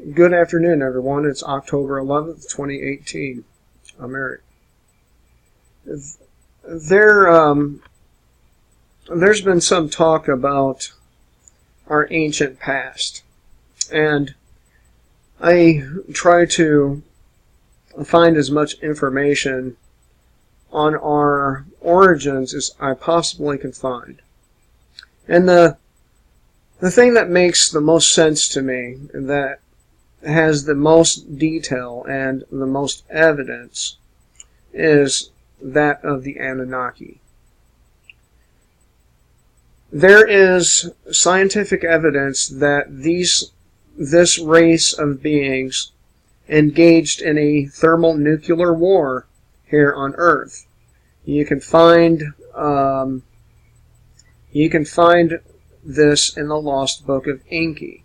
Good afternoon, everyone. It's October 11th, 2018. I'm Eric. There's been some talk about our ancient past, and I try to find as much information on our origins as I possibly can find. And the thing that makes the most sense to me, that has the most detail and the most evidence, is that of the Anunnaki. There is scientific evidence that this race of beings engaged in a thermonuclear war here on Earth. You can find this in the Lost Book of Enki.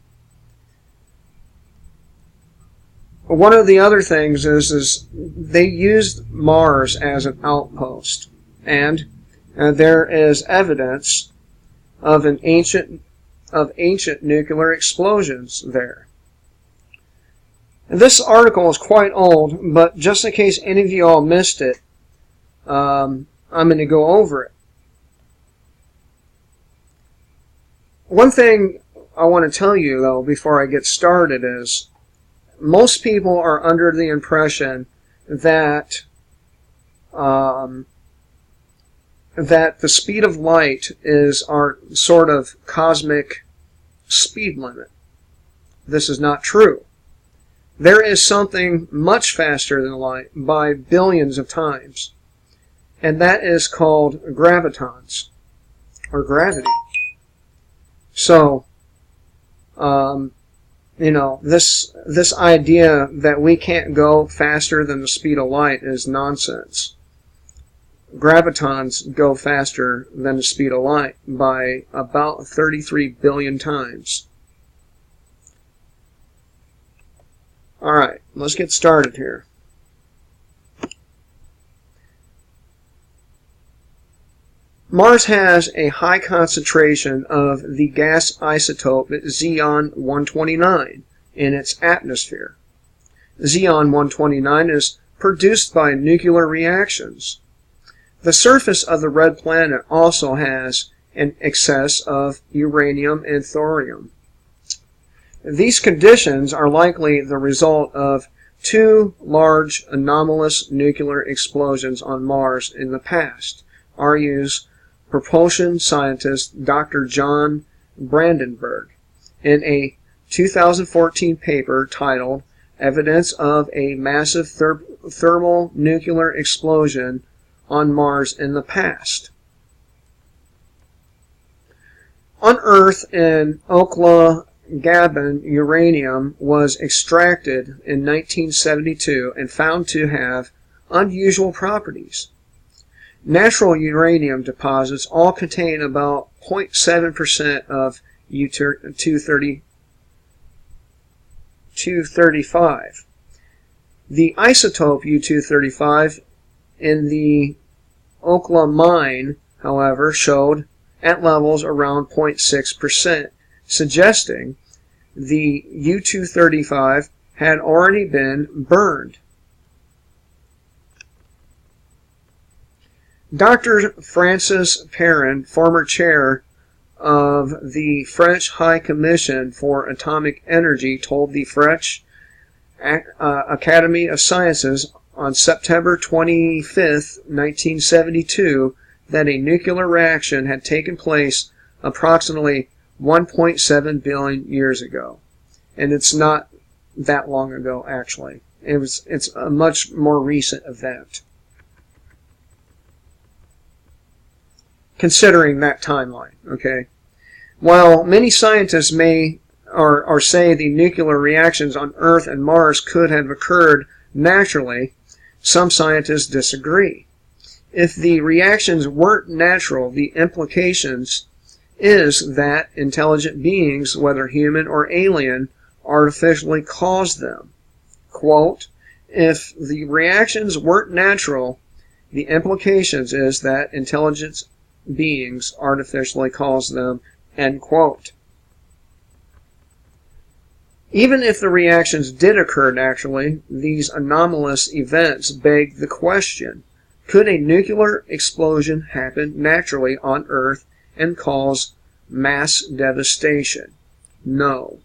One of the other things is they used Mars as an outpost, and there is evidence of ancient nuclear explosions there. And this article is quite old, but just in case any of you all missed it, I'm going to go over it. One thing I want to tell you, though, before I get started is most people are under the impression that that the speed of light is our sort of cosmic speed limit. This is not true. There is something much faster than light by billions of times, and that is called gravitons, or gravity. So, this idea that we can't go faster than the speed of light is nonsense. Gravitons go faster than the speed of light by about 33 billion times. Alright, let's get started here. Mars has a high concentration of the gas isotope Xeon-129 in its atmosphere. Xeon-129 is produced by nuclear reactions. The surface of the red planet also has an excess of uranium and thorium. These conditions are likely the result of two large anomalous nuclear explosions on Mars in the past, argues propulsion scientist Dr. John Brandenburg in a 2014 paper titled Evidence of a Massive Thermal-Nuclear Explosion on Mars in the Past. On Earth in Okla, Gabon, uranium was extracted in 1972 and found to have unusual properties. Natural uranium deposits all contain about 0.7% of U-235. The isotope U-235 in the Okla mine, however, showed at levels around 0.6%, suggesting the U-235 had already been burned. Dr. Francis Perrin, former chair of the French High Commission for Atomic Energy, told the French Academy of Sciences on September 25, 1972, that a nuclear reaction had taken place approximately 1.7 billion years ago. And it's not that long ago, actually. It's a much more recent event, considering that timeline, okay? While many scientists may or say the nuclear reactions on Earth and Mars could have occurred naturally, some scientists disagree. If the reactions weren't natural, the implications is that intelligent beings, whether human or alien, artificially caused them. Quote, if the reactions weren't natural, the implications is that intelligent beings artificially caused them, end quote. Even if the reactions did occur naturally, these anomalous events beg the question, could a nuclear explosion happen naturally on Earth and cause mass devastation? No.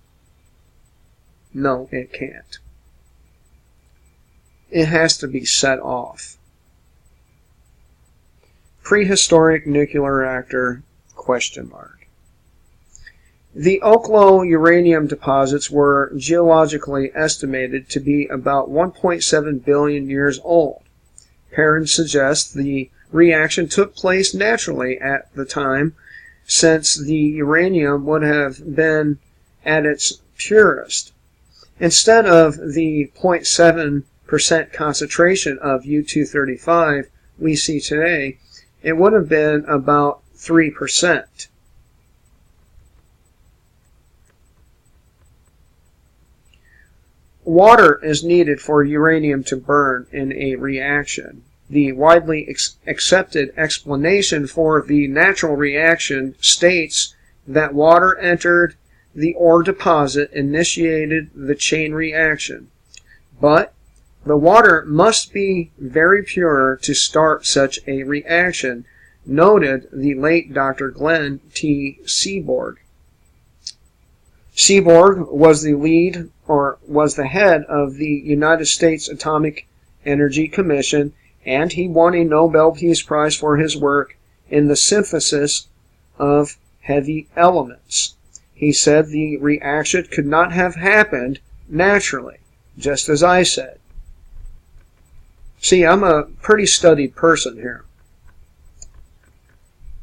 No, it can't. It has to be set off. Prehistoric nuclear reactor, ? The Oklo uranium deposits were geologically estimated to be about 1.7 billion years old. Perrin suggests the reaction took place naturally at the time, since the uranium would have been at its purest. Instead of the 0.7% concentration of U-235 we see today, it would have been about 3%. Water is needed for uranium to burn in a reaction. The widely accepted explanation for the natural reaction states that water entered the ore deposit, initiated the chain reaction. But the water must be very pure to start such a reaction, noted the late Dr. Glenn T. Seaborg. Seaborg was the head of the United States Atomic Energy Commission, and he won a Nobel Peace Prize for his work in the synthesis of heavy elements. He said the reaction could not have happened naturally, just as I said. See, I'm a pretty studied person here.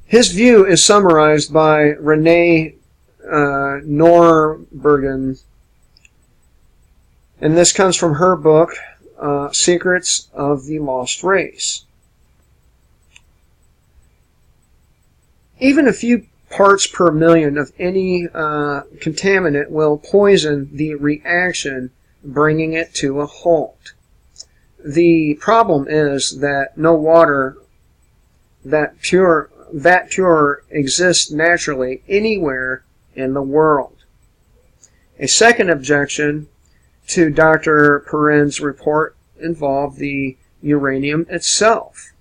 His view is summarized by Renee Norbergen, and this comes from her book, Secrets of the Lost Race. Even a few parts per million of any contaminant will poison the reaction, bringing it to a halt. The problem is that no water that pure exists naturally anywhere in the world. A second objection to Dr. Perrin's report involved the uranium itself.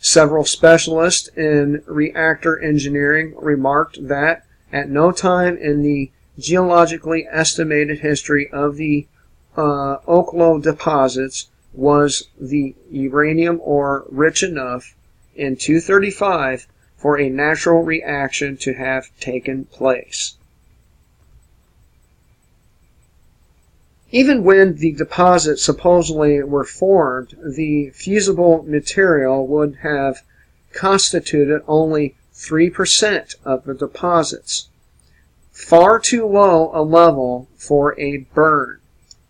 Several specialists in reactor engineering remarked that at no time in the geologically estimated history of the Oklo deposits was the uranium ore rich enough in 235 for a natural reaction to have taken place. Even when the deposits supposedly were formed, the fusible material would have constituted only 3% of the deposits. Far too low a level for a burn.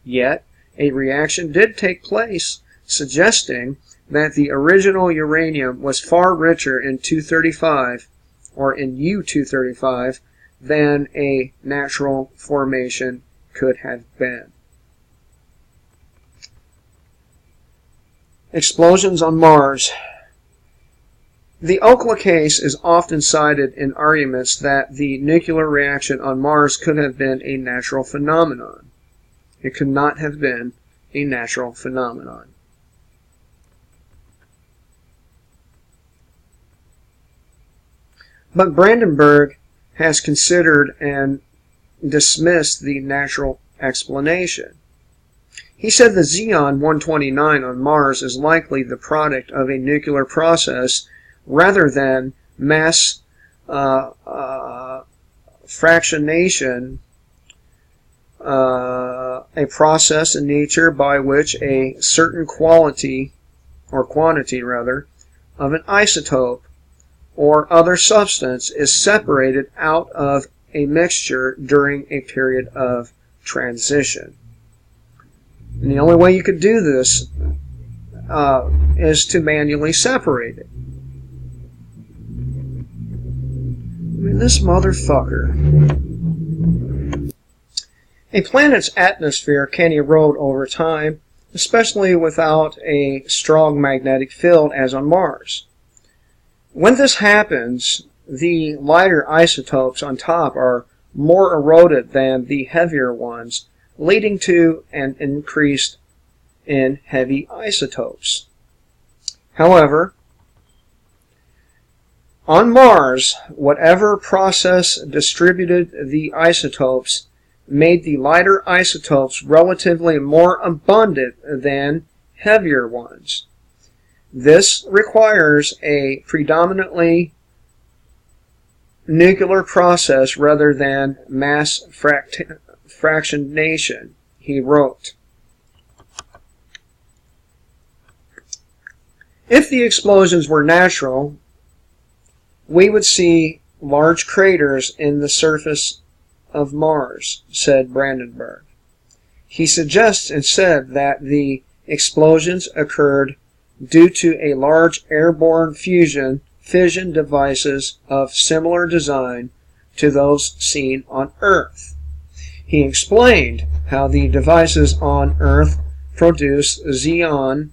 Yet, a reaction did take place, suggesting that the original uranium was far richer in 235, or in U-235, than a natural formation could have been. Explosions on Mars. The Oklo case is often cited in arguments that the nuclear reaction on Mars could have been a natural phenomenon. It could not have been a natural phenomenon. But Brandenburg has considered and dismissed the natural explanation. He said the Xeon 129 on Mars is likely the product of a nuclear process rather than mass fractionation, a process in nature by which a certain quantity of an isotope or other substance is separated out of a mixture during a period of transition. And the only way you could do this is to manually separate it. I mean, this motherfucker. A planet's atmosphere can erode over time, especially without a strong magnetic field as on Mars. When this happens, the lighter isotopes on top are more eroded than the heavier ones, leading to an increase in heavy isotopes. However, on Mars, whatever process distributed the isotopes made the lighter isotopes relatively more abundant than heavier ones. This requires a predominantly nuclear process rather than mass fractionation, he wrote. If the explosions were natural, we would see large craters in the surface of Mars, said Brandenburg. He suggests instead that the explosions occurred due to a large airborne fission devices of similar design to those seen on Earth. He explained how the devices on Earth produce xenon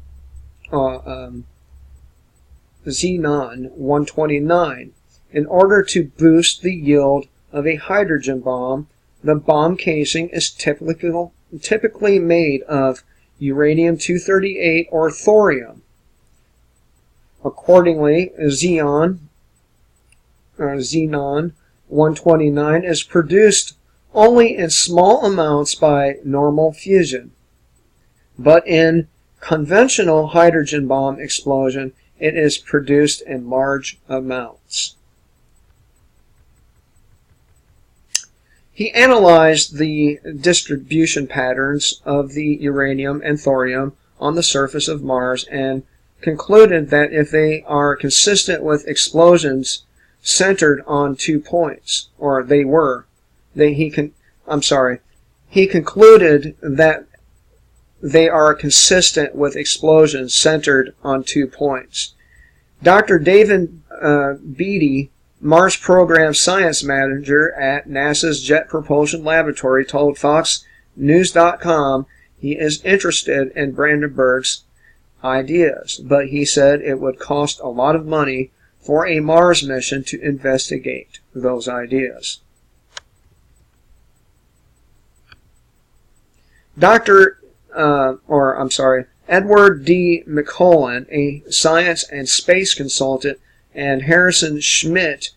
129 in order to boost the yield of a hydrogen bomb. The bomb casing is typically made of uranium-238 or thorium. Accordingly, xenon 129 is produced only in small amounts by normal fusion. But in conventional hydrogen bomb explosion, it is produced in large amounts. He analyzed the distribution patterns of the uranium and thorium on the surface of Mars and concluded that if they are consistent with explosions centered on 2 points, or they were, he concluded that they are consistent with explosions centered on 2 points. Dr. David Beatty, Mars Program Science Manager at NASA's Jet Propulsion Laboratory, told FoxNews.com he is interested in Brandenburg's ideas, but he said it would cost a lot of money for a Mars mission to investigate those ideas. Edward D. McCullen, a science and space consultant, and Harrison Schmitt,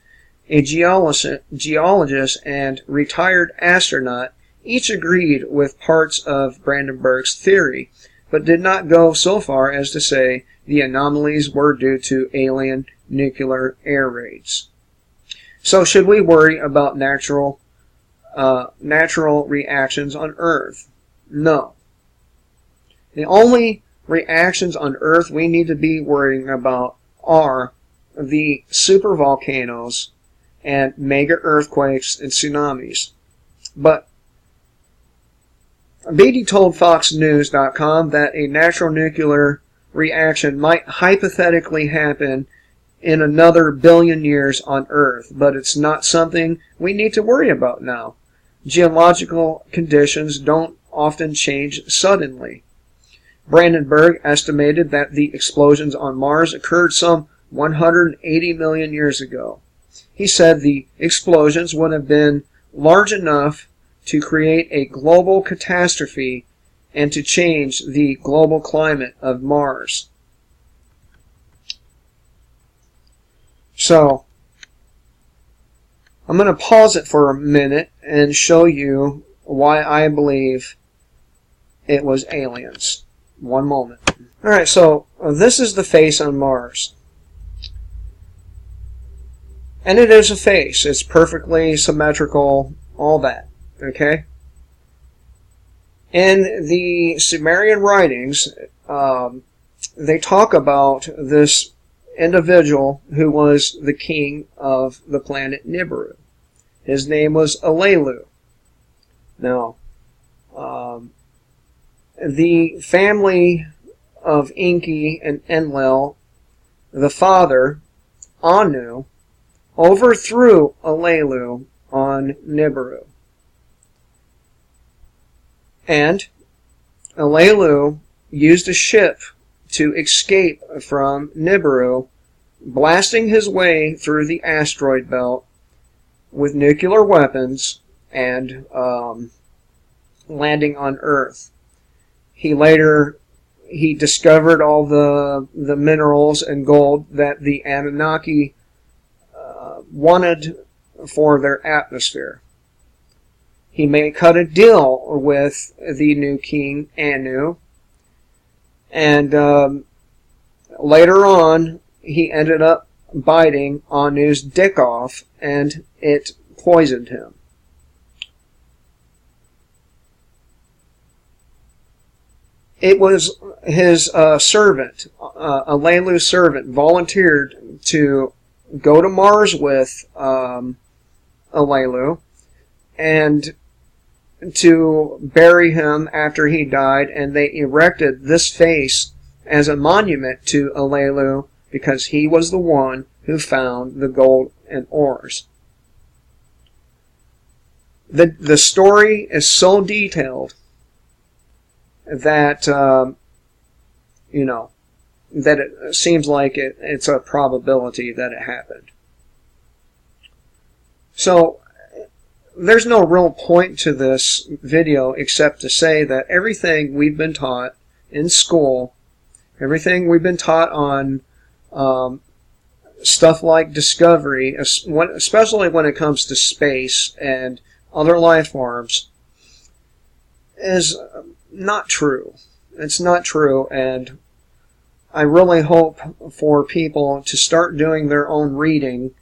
a geologist and retired astronaut, each agreed with parts of Brandenburg's theory, but did not go so far as to say the anomalies were due to alien nuclear air raids. So should we worry about natural reactions on Earth? No. The only reactions on Earth we need to be worrying about are the supervolcanoes and mega earthquakes and tsunamis. But Beatty told FoxNews.com that a natural nuclear reaction might hypothetically happen in another billion years on Earth, but it's not something we need to worry about now. Geological conditions don't often change suddenly. Brandenburg estimated that the explosions on Mars occurred some 180 million years ago. He said the explosions would have been large enough to create a global catastrophe and to change the global climate of Mars. So, I'm going to pause it for a minute and show you why I believe it was aliens. One moment. Alright, so this is the face on Mars. And it is a face. It's perfectly symmetrical, all that. Okay? In the Sumerian writings, they talk about this individual who was the king of the planet Nibiru. His name was Alelu. Now, the family of Enki and Enlil, the father, Anu, overthrew Alelu on Nibiru. And Alelu used a ship to escape from Nibiru, blasting his way through the asteroid belt with nuclear weapons and landing on Earth. He discovered all the minerals and gold that the Anunnaki wanted for their atmosphere. He may cut a deal with the new king, Anu, and later on, he ended up biting Anu's dick off, and it poisoned him. It was his servant, Alelu's servant, volunteered to go to Mars with Alelu and to bury him after he died, and they erected this face as a monument to Alelu because he was the one who found the gold and ores. The story is so detailed that, that it seems like it's a probability that it happened. So, there's no real point to this video except to say that everything we've been taught in school, everything we've been taught on stuff like discovery, especially when it comes to space and other life forms, is not true. It's not true, and I really hope for people to start doing their own reading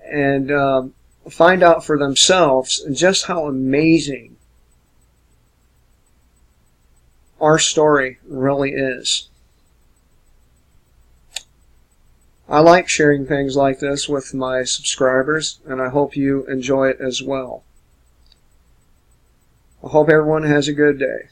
and find out for themselves just how amazing our story really is. I like sharing things like this with my subscribers, and I hope you enjoy it as well. I hope everyone has a good day.